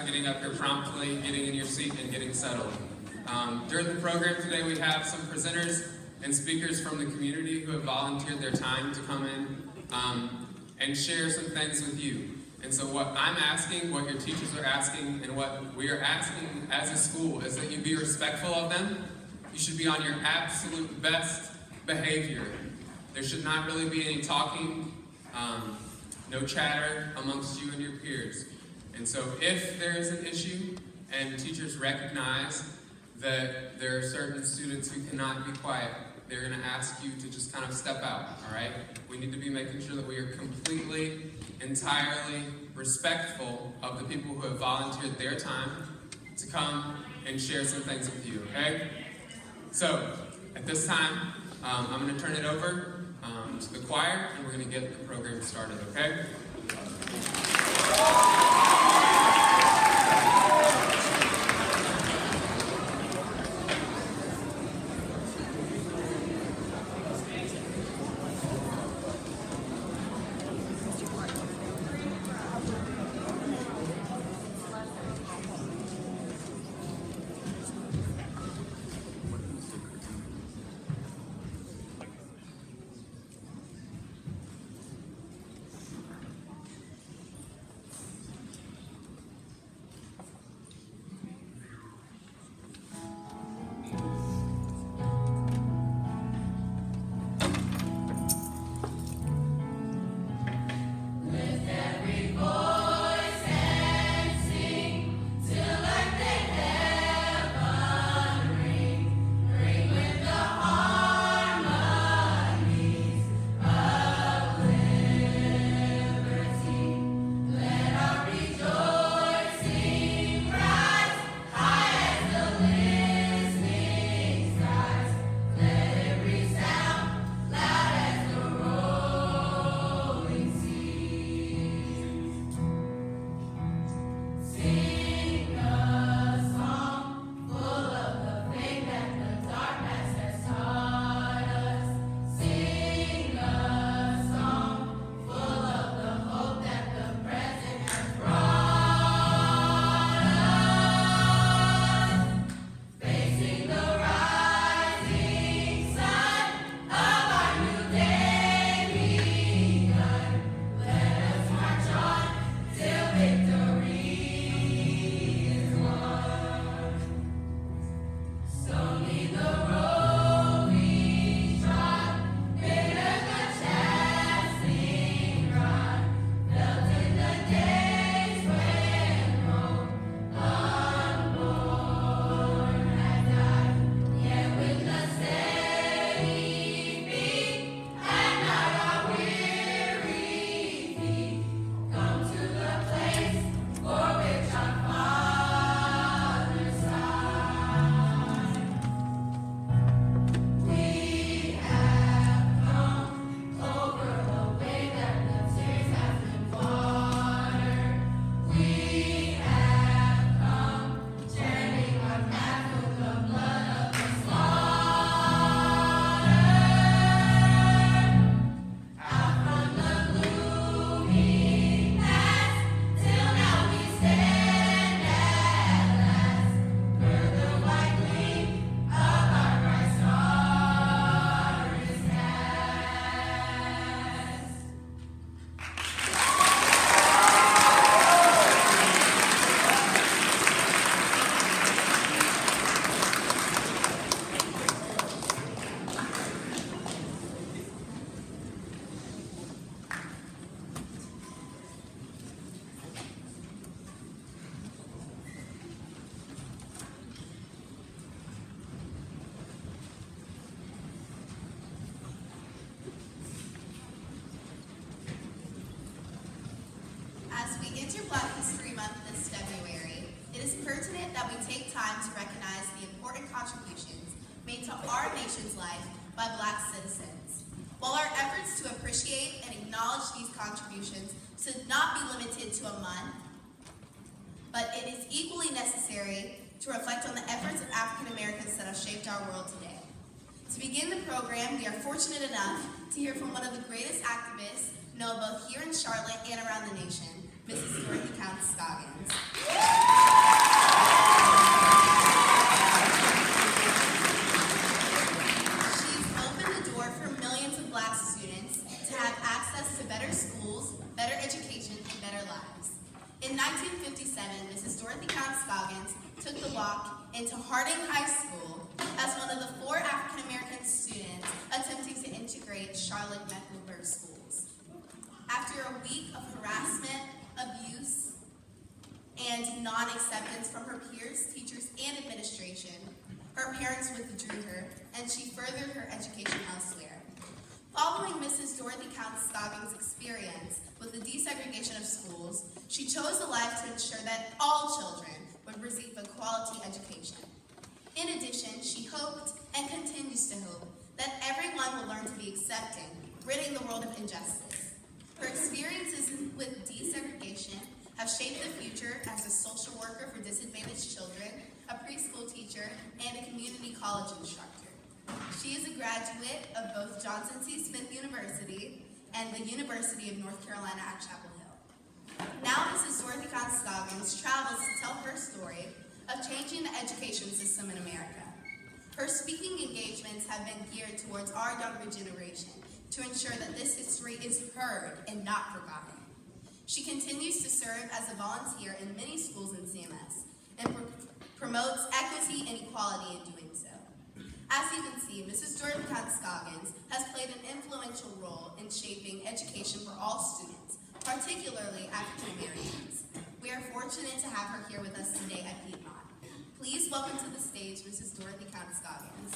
for getting up here promptly, getting in your seat, and getting settled. During the program today, we have some presenters and speakers from the community who have volunteered their time to come in and share some things with you. And so what I'm asking, what your teachers are asking, and what we are asking as a school is that you be respectful of them. You should be on your absolute best behavior. There should not really be any talking, no chatter amongst you and your peers. And so if there is an issue and teachers recognize that there are certain students who cannot be quiet, they're going to ask you to just kind of step out, all right? We need to be making sure that we are completely, entirely respectful of the people who have volunteered their time to come and share some things with you, okay? So, at this time, I'm going to turn it over to the choir, and we're going to get the program started, okay? As we enter Black History Month this February, it is pertinent that we take time to recognize the important contributions made to our nation's life by Black citizens. While our efforts to appreciate and acknowledge these contributions should not be limited to a month, but it is equally necessary to reflect on the efforts of African Americans that have shaped our world today. To begin the program, we are fortunate enough to hear from one of the greatest activists known both here in Charlotte and around the nation, Mrs. Dorothy Counts Scoggins. Mrs. Dorothy Count Scoggins took the walk into Harding High School as one of the 4 African American students attempting to integrate Charlotte-Mecklenburg schools. After a week of harassment, abuse, and non-acceptance from her peers, teachers, and administration, her parents withdrew her, and she furthered her education elsewhere. Following Mrs. Dorothy Count Scoggins' experience with the desegregation of schools, she chose a life to ensure that all children would receive a quality education. In addition, she hoped and continues to hope that everyone will learn to be accepting, ridding the world of injustice. Her experiences with desegregation have shaped the future as a social worker for disadvantaged children, a preschool teacher, and a community college instructor. She is a graduate of both Johnson C. Smith University and the University of North Carolina at Chapel Hill. Now Mrs. Dorothy Count Scoggins travels to tell her story of changing the education system in America. Her speaking engagements have been geared towards our younger generation to ensure that this history is heard and not forgotten. She continues to serve as a volunteer in many schools in CMS and promotes equity and equality in doing so. As you can see, Mrs. Dorothy Count Scoggins has played an influential role in shaping education for all students, particularly African Americans. We are fortunate to have her here with us today at Piedmont. Please welcome to the stage Mrs. Dorothy Count Scoggins.